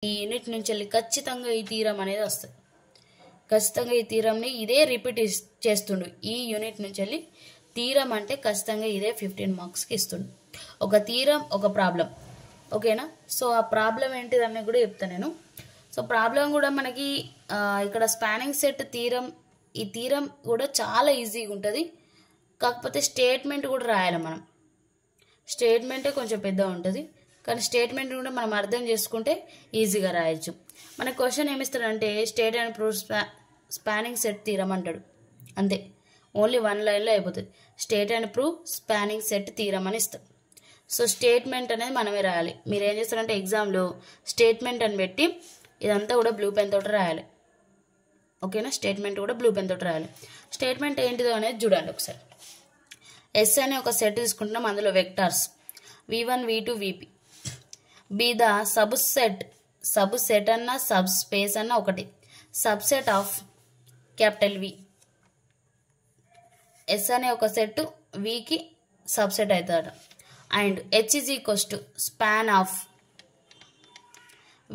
ఈ యూనిట్ నుంచి వెళ్ళి ఖచ్చితంగా ఈ థీరం అనేది వస్తుంది. ఖచ్చితంగా ఈ థీరంని ఇదే రిపీట్ చేస్తుండు. ఈ యూనిట్ నుంచి వెళ్ళి థీరం అంటే ఖచ్చితంగా ఇదే 15 మార్క్స్కి ఇస్తుండు. ఒక థీరం ఒక ప్రాబ్లం, ఓకేనా. సో ఆ ప్రాబ్లం ఏంటిదని కూడా చెప్తాను నేను. సో ప్రాబ్లం కూడా మనకి ఇక్కడ స్పానింగ్ సెట్ థీరం, ఈ థీరం కూడా చాలా ఈజీగా ఉంటుంది. కాకపోతే స్టేట్మెంట్ కూడా రాయాలి మనం. స్టేట్మెంటే కొంచెం పెద్దగా ఉంటుంది, కానీ స్టేట్మెంట్ కూడా మనం అర్థం చేసుకుంటే ఈజీగా రాయొచ్చు. మన క్వశ్చన్ ఏమిస్తాడంటే state and proof spanning set theorem అంటాడు, అంతే. ఓన్లీ 1 లైన్లో అయిపోతుంది. State and proof spanning set theorem అని ఇస్తాం. సో స్టేట్మెంట్ అనేది మనమే రాయాలి. మీరు ఏం చేస్తారంటే ఎగ్జామ్లో స్టేట్మెంట్ అని పెట్టి ఇదంతా కూడా బ్లూ పెన్ తోటి రాయాలి, ఓకేనా. స్టేట్మెంట్ కూడా బ్లూ పెన్ తోటి రాయాలి. స్టేట్మెంట్ ఏంటిదో అనేది చూడండి ఒకసారి. ఎస్ అనే ఒక సెట్ తీసుకుంటున్నాం, అందులో vectors v1 v2 vp be the subset అన్న సబ్ స్పేస్ అన్న ఒకటి, subset of capital V. S అనే ఒక సెట్ వికి సబ్సెట్ అవుతుందట. And H is equals to span of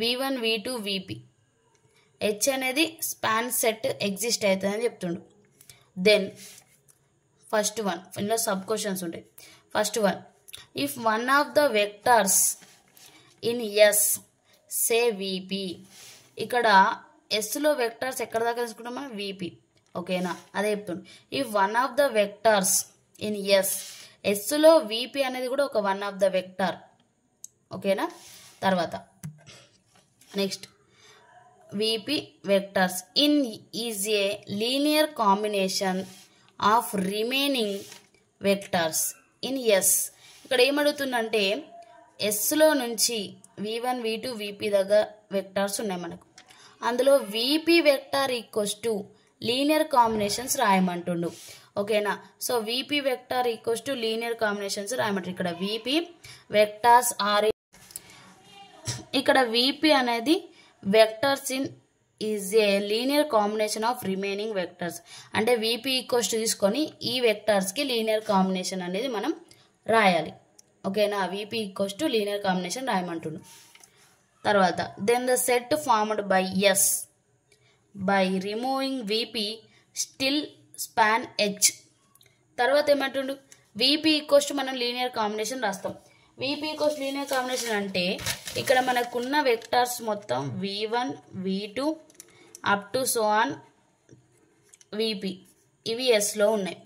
v1 v2 vp. H అనేది స్పాన్ సెట్ ఎగ్జిస్ట్ అవుతుందని చెప్తుండు. దెన్ ఫస్ట్ వన్, ఇందులో సబ్ క్వశ్చన్స్ ఉంటాయి. First one, if one of the vectors in S say VP. ఇక్కడ ఎస్లో vectors ఎక్కడ దాకా తీసుకుంటాం మనం, విపి, ఓకేనా. అదే చెప్తుండు. If one of the vectors in ఎస్లో విపి అనేది కూడా ఒక వన్ ఆఫ్ ద వెక్టార్, ఓకేనా. తర్వాత next, VP vectors in is a linear combination of remaining vectors in S. ఇక్కడ ఏమడుగుతుందంటే ఎస్లో నుంచి v1 v2 vp దగ్గర వెక్టార్స్ ఉన్నాయి మనకు. అందులో vp vector equals to linear combinations రాయమంటుండు, ఓకేనా. So vp vector equals to linear combinations రాయమంటారు. ఇక్కడ vp వెక్టార్స్ ఆర్, ఇక్కడ vp అనేది vectors in is a linear combination of remaining vectors. అంటే vp ఈక్వల్స్ టు తీసుకొని ఈ వెక్టార్స్కి లీనియర్ కాంబినేషన్ అనేది మనం రాయాలి, ఓకేనా. vp equals to linear combination రాయమంటుండు. తర్వాత then the set formed by S by removing vp still span H. తర్వాత ఏమంటుండు, vp ఈక్వల్స్ టు మనం లీనియర్ కాంబినేషన్ రాస్తాం. vp ఈక్వల్స్ లీనియర్ కాంబినేషన్ అంటే ఇక్కడ మనకున్న వెక్టార్స్ మొత్తం v1 v2 up to so on vp, ఇవి ఎస్లో ఉన్నాయి.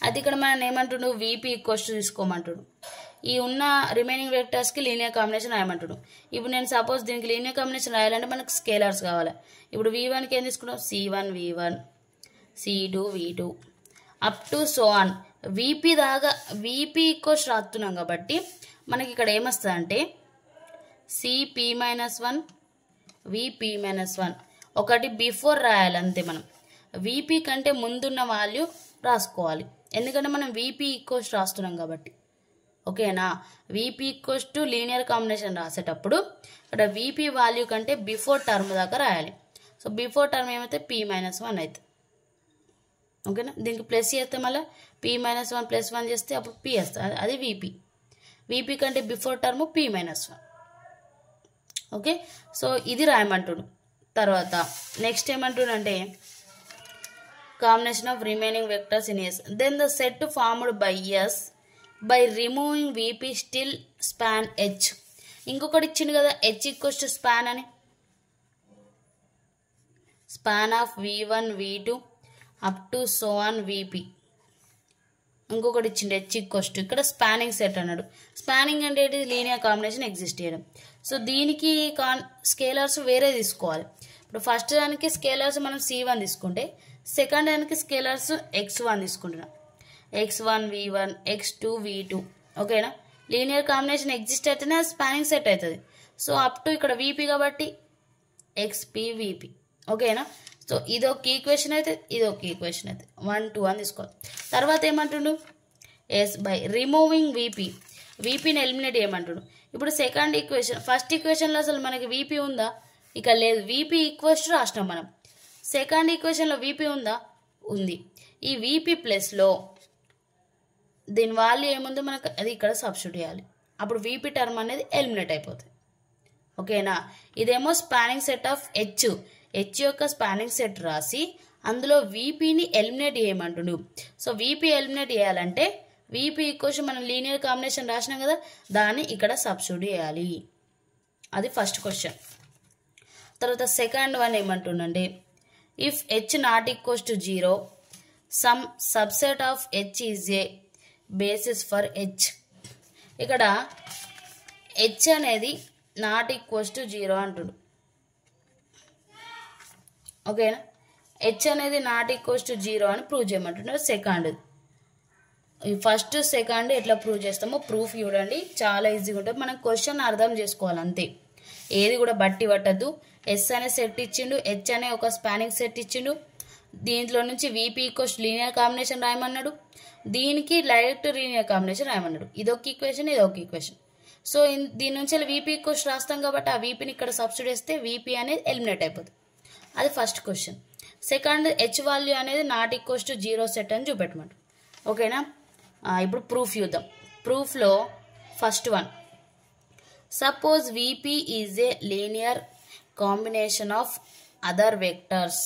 అది ఇక్కడ మనం ఏమంటుండు, vp ఈక్వల్స్ టు తీసుకోమంటుడు. ఈ ఉన్న రిమైనింగ్ వెక్టర్స్కి లీనియర్ కాంబినేషన్ రాయమంటుడు. ఇప్పుడు నేను సపోజ్ దీనికి లీనియర్ కాంబినేషన్ రాయాలంటే మనకు స్కేలర్స్ కావాలి. ఇప్పుడు v1కి ఏం తీసుకున్నాం, c1 v1 c2 v2 up to so on vp దాకా vp ఈక్వల్స్ రాస్తున్నాం కాబట్టి మనకి ఇక్కడ ఏమొస్తుంది అంటే cp-1 vp-1. ఒకటి బిఫోర్ రాయాలి అంతే. మనం vp కంటే ముందున్న వాల్యూ రాసుకోవాలి, ఎందుకంటే మనం vp ఈక్వల్స్ రాస్తున్నాం కాబట్టి, ఓకేనా. vp equals to linear combination రాసేటప్పుడు ఇక్కడ vp వాల్యూ కంటే బిఫోర్ టర్మ్ దాకా రాయాలి. సో బిఫోర్ టర్మ్ ఏమైతే p-1 అవుతుంది, ఓకేనా. దీనికి ప్లస్ చేస్తే మళ్ళీ p-1 ప్లస్ 1 చేస్తే అప్పుడు p వస్తుంది, అది vp కంటే before term p-1, okay. So ఇది రాయమంటుడు. తర్వాత నెక్స్ట్ ఏమంటుండంటే combination of remaining vectors in S. Then the set formed by S by removing vp still span H. ఇంకొకటి ఇచ్చింది కదా హెచ్ ఈక్వల్స్ టు స్పాన్ అని, span of v1 v2 up to so on vp. ఇంకొకటి ఇచ్చింది H equals to, ఇక్కడ spanning set అన్నాడు. Spanning అంటే linear combination exist చేయడం. సో దీనికి స్కేలర్స్ వేరే తీసుకోవాలి. ఇప్పుడు ఫస్ట్ దానికి స్కేలర్స్ మనం c1 తీసుకుంటే సెకండ్ దానికి స్కేలర్స్ x1 తీసుకుంటున్నాం, x1 v1 x2 v2, ఓకేనా. లీనియర్ కాంబినేషన్ ఎగ్జిస్ట్ అయితేనే స్పానింగ్ సెట్ అవుతుంది. సో అప్ టు ఇక్కడ vp కాబట్టి xp vp, ఓకేనా. సో ఇదొక ఈక్వేషన్ అయితే ఇదొక ఈక్వేషన్ అయితే 1 2 అని తీసుకోవాలి. తర్వాత ఏమంటుండు, ఎస్ బై రిమూవింగ్ vpని ఎలిమినేట్ చేయమంటుండు. ఇప్పుడు సెకండ్ ఈక్వేషన్, ఫస్ట్ ఈక్వేషన్లో అసలు మనకి vp ఉందా, ఇక లేదు. vp ఈక్వల్స్ టు రాసినాం మనం. సెకండ్ ఈక్వేషన్లో vp ఉందా, ఉంది. ఈ vp ప్లస్లో దీని వాల్యూ ఏముందో మనకు అది ఇక్కడ సబ్స్టిట్యూట్ చేయాలి. అప్పుడు vp టర్మ్ అనేది ఎలిమినేట్ అయిపోతుంది, ఓకేనా. ఇదేమో స్పానింగ్ సెట్ ఆఫ్ హెచ్ యొక్క స్పానింగ్ సెట్ రాసి అందులో వీపీని ఎలిమినేట్ చేయమంటుండు. సో వీపీ ఎలిమినేట్ చేయాలంటే వీపీ ఈక్వల్స్ మనం లీనియర్ కాంబినేషన్ రాసినాం కదా, దాన్ని ఇక్కడ సబ్స్టిట్యూట్ చేయాలి. అది ఫస్ట్ క్వశ్చన్. తర్వాత సెకండ్ వన్ ఏమంటుండంటే if H not equals to 0 some subset of H is a basis for H. ఇక్కడ హెచ్ అనేది నాట్ ఈక్వల్స్ టు 0 అంటుండు. ఓకేనా, హెచ్ అనేది నాట్ ఈక్వల్స్ టు 0 అని ప్రూవ్ చేయమంటున్నారు. సెకండ్, ఈ ఫస్ట్ సెకండ్ ఎట్లా ప్రూవ్ చేస్తామో ప్రూఫ్ చూడండి, చాలా ఈజీగా ఉంటుంది. మనం క్వశ్చన్ అర్థం చేసుకోవాలి అంతే, ఏది కూడా బట్టి పట్టద్దు. ఎస్ అనే సెట్ ఇచ్చిండు, హెచ్ అనే ఒక స్పానింగ్ సెట్ ఇచ్చిండు, దీంట్లో నుంచి వీపీ ఈక్వల్స్ లీనియర్ కాంబినేషన్ రాయమన్నాడు, దీనికి డైరెక్ట్ లీనియర్ కాంబినేషన్ రాయమన్నాడు. ఇదొక ఈక్వేషన్, ఇదొక ఈక్వేషన్. సో దీని నుంచి వీపీ ఈక్వల్స్ రాస్తాం కాబట్టి ఆ వీపీని ఇక్కడ సబ్స్టిట్యూట్ చేస్తే వీపీ అనేది ఎలిమినేట్ అయిపోతుంది. అది first question. Second, H value అనేది నాట్ ఈక్వల్స్ టు 0 సెట్ అని చూపెట్టమంట. ఓకేనా, ఇప్పుడు ప్రూఫ్ చూద్దాం. ప్రూఫ్లో first one, suppose VP is a linear combination of other vectors.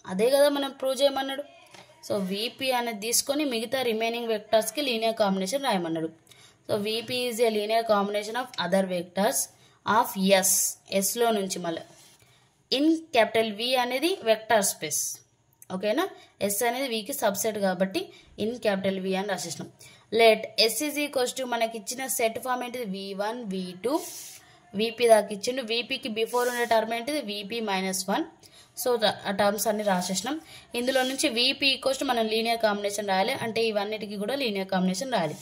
అదే కదా మనం ప్రూవ్ చేయమన్నాడు. సో వీపీ అనేది తీసుకొని మిగతా రిమైనింగ్ వెక్టర్స్కి లీనియర్ కాంబినేషన్ రాయమన్నాడు. So VP is a linear combination of other vectors of ఎస్లో నుంచి మళ్ళీ ఇన్ క్యాపిటల్ వి అనేది వెక్టర్ స్పేస్. ఓకేనా, ఎస్ అనేది వికి సబ్సెట్ కాబట్టి ఇన్ క్యాపిటల్ వి అని రాసేసినాం. Let S is equals to మనకి ఇచ్చిన సెట్ ఫామ్ ఏంటిది v1 v2 వీపీ దాకా ఇచ్చిండు. వీపీకి బిఫోర్ ఉండే టర్మ్ ఏంటిది VP-1. సో ఆ టర్మ్స్ అన్ని రాసేసినాం. ఇందులో నుంచి వీపీ ఈక్వల్స్ టు మనం లీనియర్ కాంబినేషన్ రాయాలి, అంటే ఇవన్నిటికీ కూడా లీనియర్ కాంబినేషన్ రాయాలి.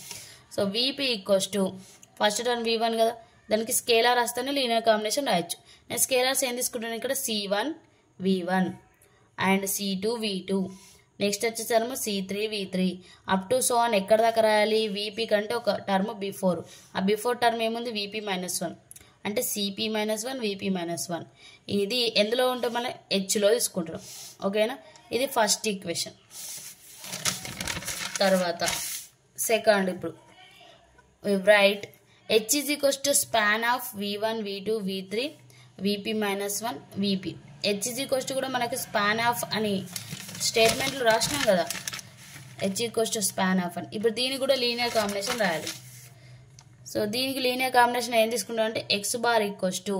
So VP equals to first term v1 కదా, దానికి స్కేలార్ వస్తేనే లీనియర్ కాంబినేషన్ రాయొచ్చు. నేను స్కేలార్స్ ఏం తీసుకుంటాను ఇక్కడ, C1 v1 and C2 v2, next వచ్చేసరికి C3 v3 up to so అని ఎక్కడ దాకా రాయాలి, వీపీ కంటే ఒక టర్మ్ బిఫోర్. ఆ బిఫోర్ టర్మ్ ఏముంది VP-1, అంటే CP-1 VP-1. ఇది ఎందులో ఉంటే మనం హెచ్లో తీసుకుంటాం. ఓకేనా, ఇది ఫస్ట్ ఈక్వేషన్. తర్వాత సెకండ్, ఇప్పుడు right H is equals to span of v1 v2 v3 VP-1 VP. H is equals to కూడా మనకి స్పాన్ ఆఫ్ అని స్టేట్మెంట్లు రాసినాం కదా, H equals to span of అని. ఇప్పుడు దీనికి కూడా లీనియర్ కాంబినేషన్ రాయాలి. సో దీనికి లీనియర్ కాంబినేషన్ ఏం తీసుకుంటాం అంటే ఎక్స్ బార్ ఈక్వల్స్ టు,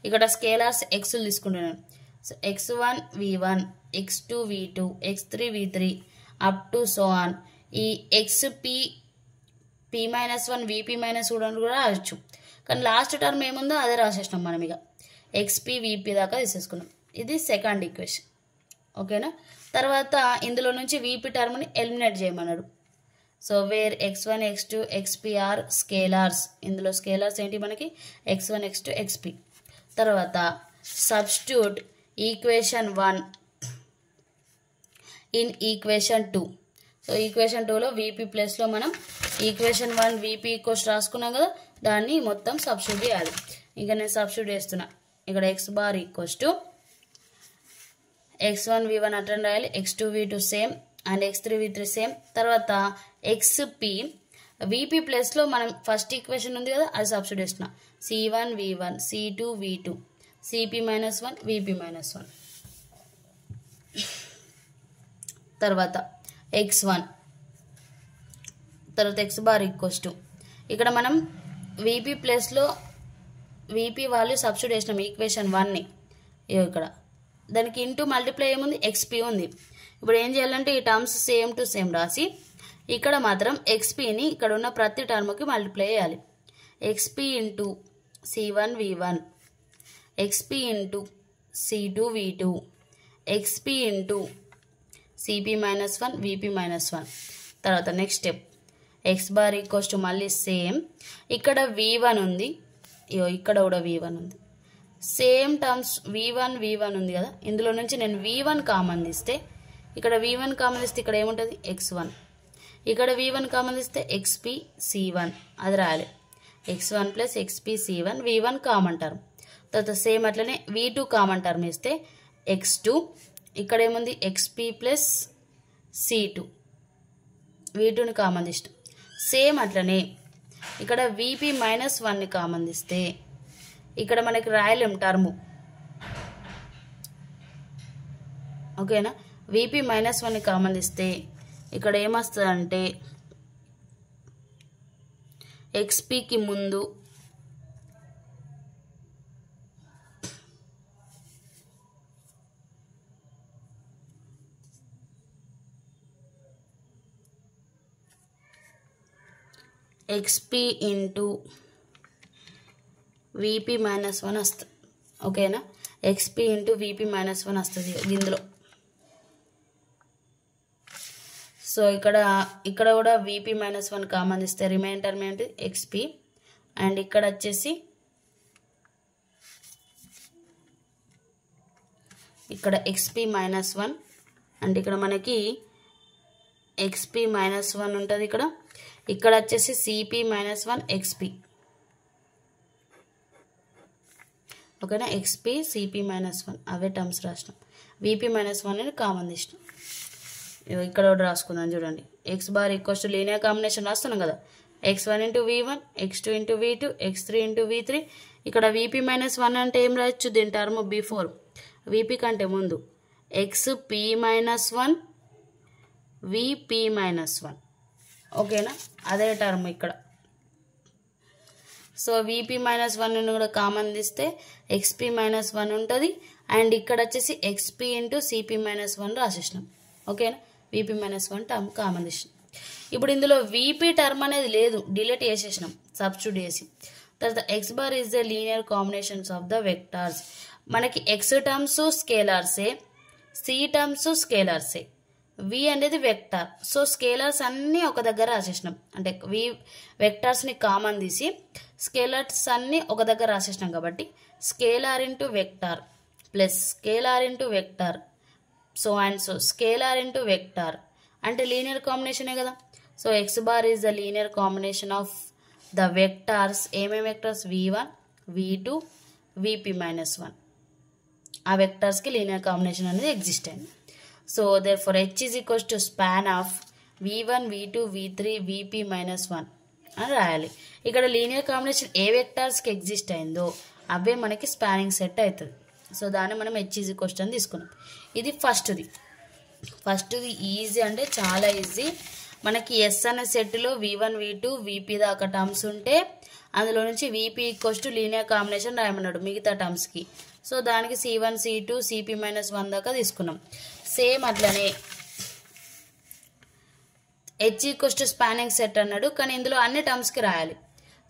ఇక్కడ స్కేలార్స్ ఎక్స్లు తీసుకుంటున్నాను. So x1 v1 x2 v2 x3 v3 up to so on. ఈ XP P-1 VP- కూడా రాయొచ్చు, కానీ లాస్ట్ టర్మ్ ఏముందో అదే రాసేసినాం మనం. ఇక XP VP దాకా తీసేసుకున్నాం. ఇది సెకండ్ ఈక్వేషన్. ఓకేనా, తర్వాత ఇందులో నుంచి VP టర్మ్ని ఎలిమినేట్ చేయమన్నాడు. So where x1 x2 XP are scalars. ఇందులో స్కేలార్స్ ఏంటి మనకి x1 x2 XP. తర్వాత substitute equation 1 in equation 2. So equation 2లో వీపీ ప్లేస్లో మనం ఈక్వేషన్ 1 వీపీ ఈక్వల్స్ రాసుకున్నాం కదా, దాన్ని మొత్తం సబ్స్టిట్యూట్ చేయాలి. ఇంకా నేను సబ్స్టిట్యూట్ చేస్తున్నా. ఇక్కడ X bar equals to x1 v1 attend రాయాలి, x2 v2 same and x3 v3 same. తర్వాత XP వీపీ ప్లస్లో మనం ఫస్ట్ ఈక్వేషన్ ఉంది కదా, అది సబ్స్టిట్యూట్ చేస్తున్నా. C1 v1 C2 v2 CP-1 VP-1. తర్వాత x1, తర్వాత x బార్ ఈక్వల్స్ టు, ఇక్కడ మనం వీపీ ప్లస్లో వీపీ వాల్యూ సబ్స్టిట్యూట్ చేసినాం ఈక్వేషన్ 1ని. ఇక్కడ దానికి ఇంటూ మల్టిప్లై ఏముంది, XP ఉంది. ఇప్పుడు ఏం చేయాలంటే ఈ టర్మ్స్ సేమ్ టు సేమ్ రాసి ఇక్కడ మాత్రం XPని ఇక్కడ ఉన్న ప్రతి టర్మ్కి మల్టిప్లై చేయాలి. XP into C1 v1 XP into C2 v2 XP into CP-1 VP-1. తర్వాత next step X bar equals to మళ్ళీ సేమ్, ఇక్కడ v1 ఉంది, ఇక్కడ కూడా v1 ఉంది, సేమ్ టర్మ్స్ v1 ఉంది కదా, ఇందులో నుంచి నేను v1 కామన్ తీస్తే ఇక్కడ v1 కామన్ తీస్తే ఇక్కడ ఏముంటుంది x1, ఇక్కడ v1 కామన్ తీస్తే XP C1 అది రాయాలి. x1 plus XP C1 v1 common term. తర్వాత సేమ్ అట్లనే v2 కామన్ టర్మ్ ఇస్తే x2, ఇక్కడ ఏముంది XP ప్లస్ C2 v2ని కామన్ తీస్తాం. సేమ్ అట్లనే ఇక్కడ VP-1ని కామన్ తీస్తే ఇక్కడ మనకి రాయలేం టర్ము, ఓకేనా. VP -1 కామన్ ఇస్తే ఇక్కడ ఏమొస్తుంది అంటే XPకి ముందు XP ఇంటూ VP -1 వస్తుంది, ఓకేనా. XP ఇంటూ VP -1 వస్తుంది ఇందులో. సో ఇక్కడ కూడా VP -1 కామన్ ఇస్తే రిమైండర్ ఏంటి XP, అండ్ ఇక్కడ వచ్చేసి ఇక్కడ XP -1 అండ్ ఇక్కడ మనకి XP -1 ఉంటుంది. ఇక్కడ వచ్చేసి CP -1 XP, ఓకేనా. XP CP -1 అవే టర్మ్స్ రాసినాం. VP -1 కామన్ తీసినాం. ఇక్కడ ఒకటి రాసుకుందాం చూడండి. X bar equals to linear combination రాస్తున్నాం కదా. X1 into V1, X2 into V2, X3 into V3. ఇక్కడ VP -1 అంటే ఏం రాయొచ్చు, దీని టర్మ్ బిఫోర్ VP కంటే ముందు XP -1 VP -1, ఓకేనా. అదే టర్మ్ ఇక్కడ. సో VP -1 కూడా కామన్ తీస్తే XP -1 ఉంటుంది, అండ్ ఇక్కడ వచ్చేసి XP ఇంటూ CP -1 రాసేసినాం, ఓకేనా. VP -1 టర్మ్ కామన్ తీసినాం. ఇప్పుడు ఇందులో VP టర్మ్ అనేది లేదు, డిలీట్ చేసేసినాం సబ్స్టిట్యూట్ చేసి. తర్వాత X bar is the linear combinations of the vectors. మనకి X టర్మ్స్ స్కేలార్సే, C టర్మ్స్ స్కేలార్సే, V అనేది వెక్టార్. సో స్కేలర్స్ అన్నీ ఒక దగ్గర రాసేసినాం, అంటే వెక్టార్స్ని కామన్ తీసి స్కేలర్స్ అన్నీ ఒక దగ్గర రాసేసినాం కాబట్టి scalar into vector plus scalar into vector so and so scalar into vector అంటే లీనియర్ కాంబినేషనే కదా. So X bar is the linear combination of the vectors. ఏమేమి వెక్టార్స్? V1, V2, VP -1. ఆ వెక్టార్స్కి లీనియర్ కాంబినేషన్ అనేది exist అయింది. So therefore H is equals to span of V1, V2, V3, VP -1 అని రాయాలి. ఇక్కడ linear combination ఏ వెక్టార్స్కి exist అయిందో అవే మనకి spanning set అవుతుంది. సో దాన్ని మనం H is equals to అని తీసుకున్నాం. ఇది ఫస్ట్ది ఈజీ, అంటే చాలా ఈజీ. మనకి S అనే సెట్లో V1, V2, VP దాకా టర్మ్స్ ఉంటే అందులో నుంచి VP equals to linear combination రాయమన్నాడు మిగతా టర్మ్స్కి. సో దానికి C1, C2, CP -1 దాకా తీసుకున్నాం. సేమ్ అట్లనే H equals to spanning set అన్నాడు, కానీ ఇందులో అన్ని టర్మ్స్కి రాయాలి.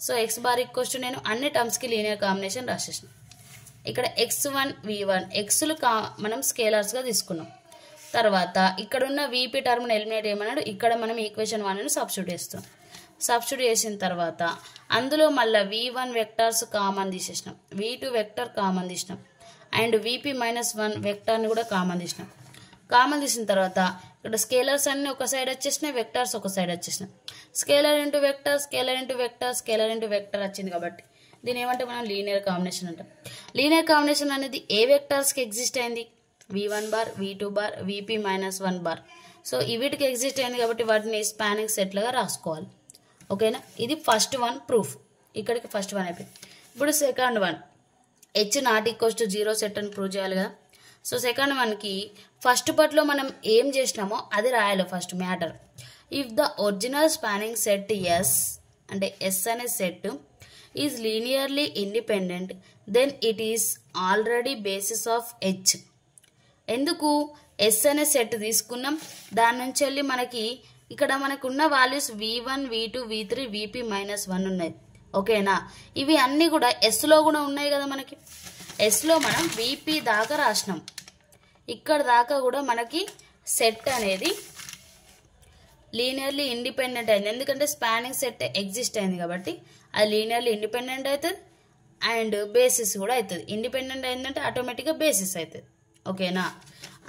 So X bar equals to నేను అన్ని టర్మ్స్కి లీనియర్ కాంబినేషన్ రాసేసిన. ఇక్కడ X1, V1 Xలు మనం స్కేలర్స్గా తీసుకున్నాం. తర్వాత ఇక్కడ ఉన్న VP టర్మ్ని ఎలిమినేట్ చేయమన్నాడు. ఇక్కడ మనం ఈక్వేషన్ 1ని సబ్స్టిట్యూట్ చేస్తాం. సబ్స్టిట్యూట్ చేసిన తర్వాత అందులో మళ్ళీ V1 వెక్టార్స్ కామన్ తీసేసినాం, V2 వెక్టర్ కామన్ తీసినాం, అండ్ VP -1 వెక్టార్ని కూడా కామన్ తీసినాం. కామన్ తీసిన తర్వాత ఇక్కడ స్కేలర్స్ అన్ని ఒక సైడ్ వచ్చేసినాయి, వెక్టార్స్ ఒక సైడ్ వచ్చేసినాయి. Scalar into vector, scalar into vector, scalar into vector వచ్చింది కాబట్టి దీని ఏమంటే మనం లీనియర్ కాంబినేషన్ అంటాం. లీనియర్ కాంబినేషన్ అనేది ఏ వెక్టార్స్కి ఎగ్జిస్ట్ అయింది? V1 bar, V2 bar, VP -1 bar. So వీటికి ఎగ్జిస్ట్ అయింది కాబట్టి వాటిని స్పానింగ్ సెట్లుగా రాసుకోవాలి, ఓకేనా. ఇది ఫస్ట్ వన్ ప్రూఫ్. ఇక్కడికి ఫస్ట్ వన్ అయిపోయింది. ఇప్పుడు second one H not equals to 0 set అని ప్రూవ్ చేయాలి కదా. సో సెకండ్ వన్కి ఫస్ట్ పార్ట్లో మనం ఏం చేసినామో అది రాయాలి first matter. If the original spanning set S అంటే S అనే set is linearly independent then it is already basis of H. ఎందుకు S అనే సెట్ తీసుకున్నాం, దాని నుంచి వెళ్ళి మనకి ఇక్కడ మనకున్న values V1, V2, V3, VP -1 ఉన్నాయి, ఓకేనా. ఇవి అన్నీ కూడా Sలో కూడా ఉన్నాయి కదా. మనకి Sలో మనం VP దాకా రాసినాం. ఇక్కడ దాకా కూడా మనకి సెట్ అనేది లీనియర్లీ ఇండిపెండెంట్ అయింది, ఎందుకంటే స్పానింగ్ సెట్ ఎగ్జిస్ట్ అయింది కాబట్టి అది లీనియర్లీ ఇండిపెండెంట్ అవుతుంది అండ్ బేసిస్ కూడా అవుతుంది. ఇండిపెండెంట్ అయిందంటే ఆటోమేటిక్గా బేసిస్ అవుతుంది, ఓకేనా.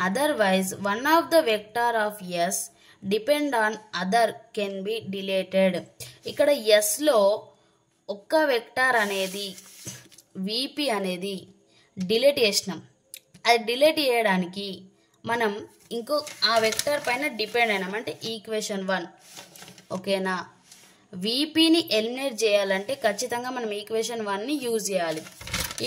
Otherwise one of the vector of S depend on other can be dilated. ఇక్కడ Sలో ఒక్క వెక్టార్ అనేది VP అనేది డిలీట్ చేసినాం. అది డిలీట్ చేయడానికి మనం ఇంకో ఆ వెక్టార్ పైన డిపెండ్ అయినాం, అంటే ఈక్వేషన్ 1, ఓకేనా. VPని ఎలిమినేట్ చేయాలంటే ఖచ్చితంగా మనం ఈక్వేషన్ 1ని యూజ్ చేయాలి.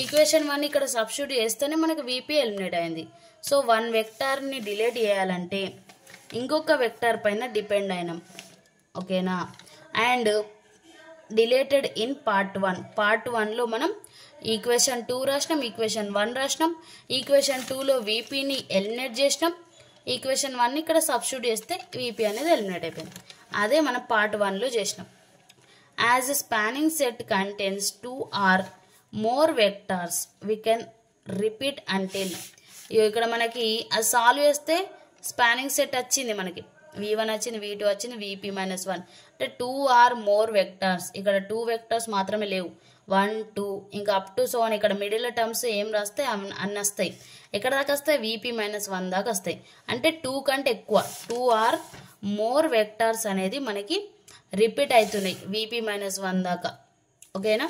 ఈక్వేషన్ 1 ఇక్కడ సబ్స్టిట్యూట్ చేస్తేనే మనకు VP ఎలిమినేట్ అయింది. సో 1 వెక్టార్ని డిలీట్ చేయాలంటే ఇంకొక వెక్టార్ పైన డిపెండ్ అయినాం. ఓకేనా? And deleted in part 1. Part 1లో మనం ఈక్వేషన్ 2 రాసినాం, ఈక్వేషన్ 1 రాసినాం. ఈక్వేషన్ 2లో VPని ఎలిమినేట్ చేసినాం. ఈక్వేషన్ 1 ఇక్కడ సబ్స్టిట్యూట్ చేస్తే VP అనేది ఎలిమినేట్ అయిపోయింది. అదే మనం పార్ట్ 1లో చేసినాం. As a spanning set contains 2 or more vectors we can repeat until. ఇక్కడ మనకి అది సాల్వ్ చేస్తే స్పానింగ్ సెట్ వచ్చింది, మనకి V1 వచ్చింది, V2 వచ్చింది, VP - 1 అంటే 2 or more vectors. ఇక్కడ 2 వెక్టర్స్ మాత్రమే లేవు, 1 2 ఇంకా అప్ టు సో అని. ఇక్కడ మిడిల్ టర్మ్స్ ఏం రాస్తే అన్ని వస్తాయి. ఎక్కడ దాకా వస్తాయి? VP - 1 దాకా వస్తాయి. అంటే 2 కంటే ఎక్కువ 2 or more vectors అనేది మనకి రిపీట్ అవుతున్నాయి VP - 1 దాకా. ఓకేనా?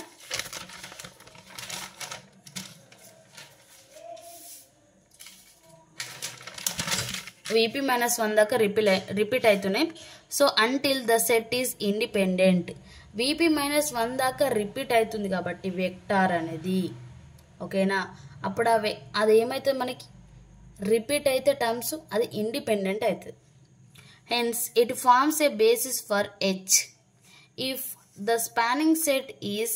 VP - 1 దాకా రిపీట్ అవుతున్నాయి. So until the set is independent. VP - 1 దాకా రిపీట్ అవుతుంది కాబట్టి వెక్టార్ అనేది. ఓకేనా? అప్పుడు అది ఏమవుతుంది, మనకి రిపీట్ అయితే టర్మ్స్ అది ఇండిపెండెంట్ అవుతుంది. Hence it forms a basis for H if the spanning set is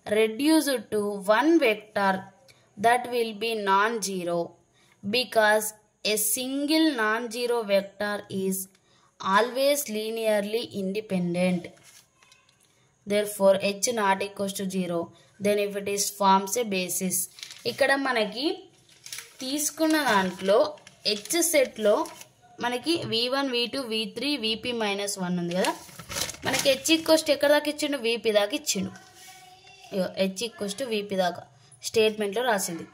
reduced to 1 vector that will be non zero because a single non-zero vector is always linearly independent. Therefore H not equals to 0. Then if it is forms a basis. ఇక్కడ మనకి తీసుకున్న దాంట్లో H సెట్లో మనకి V1 V2 V3 VP - 1 ఉంది కదా. మనకి H equals to ఎక్కడ దాకా ఇచ్చిండు? VP దాకా ఇచ్చిండు. H ఈక్వల్స్ టు VP దాకా స్టేట్మెంట్లో రాసింది.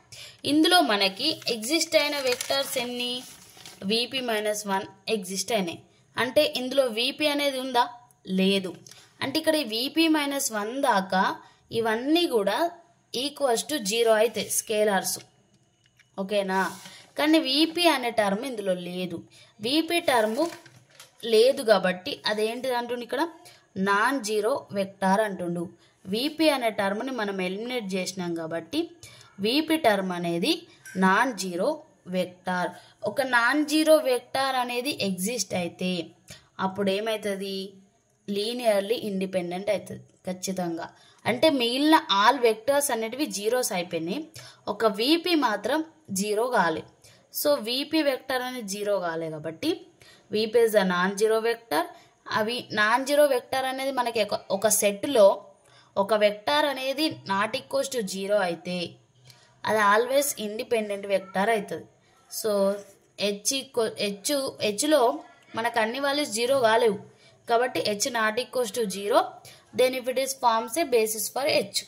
ఇందులో మనకి ఎగ్జిస్ట్ అయిన వెక్టర్స్ ఎన్ని? VP - 1 ఎగ్జిస్ట్ అయినాయి. అంటే ఇందులో VP అనేది ఉందా? లేదు. అంటే ఇక్కడ VP - 1 దాకా ఇవన్నీ కూడా ఈక్వల్స్ టు 0 అయితే స్కేలార్స్. ఓకేనా? కానీ VP అనే టర్మ్ ఇందులో లేదు. VP టర్మ్ లేదు కాబట్టి అదేంటిది అంటుండు, ఇక్కడ నాన్ జీరో వెక్టార్ అంటుండు. VP అనే టర్మ్ని మనం ఎలిమినేట్ చేసినాం కాబట్టి VP టర్మ్ అనేది నాన్ జీరో వెక్టార్. ఒక నాన్ జీరో వెక్టార్ అనేది ఎగ్జిస్ట్ అయితే అప్పుడు ఏమవుతుంది? లీనియర్లీ ఇండిపెండెంట్ అవుతుంది ఖచ్చితంగా. అంటే మిగిలిన ఆల్ వెక్టర్స్ అనేటివి జీరోస్ అయిపోయినాయి, ఒక VP మాత్రం జీరో కాలే. సో VP వెక్టర్ అనేది జీరో కాలే కాబట్టి VP is a non zero vector. అవి నాన్ జీరో వెక్టర్ అనేది మనకి ఒక సెట్లో ఒక వెక్టార్ అనేది నాట్ ఈక్వల్స్ టు 0 అయితే అది ఆల్వేస్ ఇండిపెండెంట్ వెక్టార్ అవుతుంది. సో హెచ్లో మనకు అన్ని వాల్యూస్ 0 కాలేవు కాబట్టి H not equals to 0. Then if it is forms a basis for H.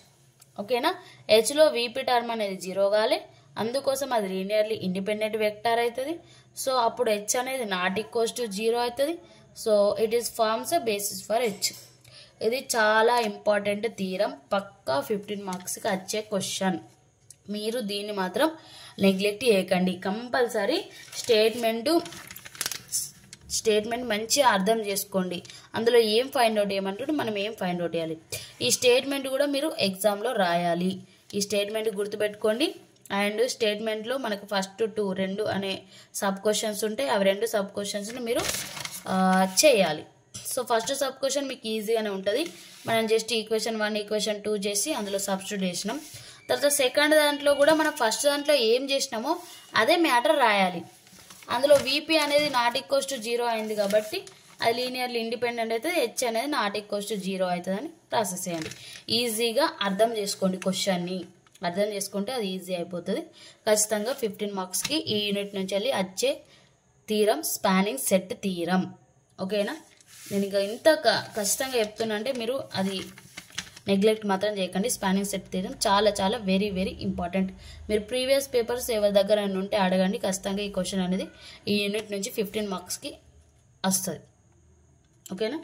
ఓకేనా? హెచ్లో VP టర్మ్ అనేది 0 కాలే, అందుకోసం అది లీనియర్లీ ఇండిపెండెంట్ వెక్టార్ అవుతుంది. సో అప్పుడు H అనేది నాట్ ఈక్వల్స్ టు 0 అవుతుంది. So it is forms a basis for H. ఇది చాలా ఇంపార్టెంట్ థీరం, పక్కా 15 మార్క్స్కి వచ్చే క్వశ్చన్. మీరు దీన్ని మాత్రం నెగ్లెక్ట్ చేయకండి. కంపల్సరీ స్టేట్మెంట్ మంచిగా అర్థం చేసుకోండి. అందులో ఏం ఫైండ్ అవుట్ చేయమంటే మనం ఏం ఫైండ్ అవుట్ చేయాలి. ఈ స్టేట్మెంట్ కూడా మీరు ఎగ్జామ్లో రాయాలి. ఈ స్టేట్మెంట్ గుర్తుపెట్టుకోండి. అండ్ స్టేట్మెంట్లో మనకు ఫస్ట్ 2 అనే సబ్ క్వశ్చన్స్ ఉంటాయి. అవి 2 సబ్ క్వశ్చన్స్ని మీరు చేయాలి. సో ఫస్ట్ సబ్ క్వశ్చన్ మీకు ఈజీగానే ఉంటుంది. మనం జస్ట్ ఈక్వేషన్ 1 ఈక్వేషన్ 2 చేసి అందులో సబ్స్టిట్యూట్ చేసినాం. తర్వాత సెకండ్ దాంట్లో కూడా మనం ఫస్ట్ దాంట్లో ఏం చేసినామో అదే మ్యాటర్ రాయాలి. అందులో VP అనేది నాట్ ఈక్వల్స్ టు 0 అయింది కాబట్టి అది లీనియర్లీ ఇండిపెండెంట్ అయితే H అనేది నాట్ ఈక్వల్స్ టు 0 అవుతుందని ప్రాసెస్ చేయండి. ఈజీగా అర్థం చేసుకోండి. క్వశ్చన్ని అర్థం చేసుకుంటే అది ఈజీ అయిపోతుంది. ఖచ్చితంగా 15 మార్క్స్కి ఈ యూనిట్ నుంచి వెళ్ళి వచ్చే థీరం స్పానింగ్ సెట్ థీరం. ఓకేనా? నేను ఇంకా ఇంత ఖచ్చితంగా చెప్తున్నా అంటే మీరు అది నెగ్లెక్ట్ మాత్రం చేయకండి. స్పానింగ్ సెట్ థీరం చాలా చాలా వెరీ వెరీ ఇంపార్టెంట్. మీరు ప్రీవియస్ పేపర్స్ ఎవరి దగ్గర ఉంటే అడగండి. ఖచ్చితంగా ఈ క్వశ్చన్ అనేది ఈ యూనిట్ నుంచి 15 మార్క్స్కి వస్తుంది. ఓకేనా?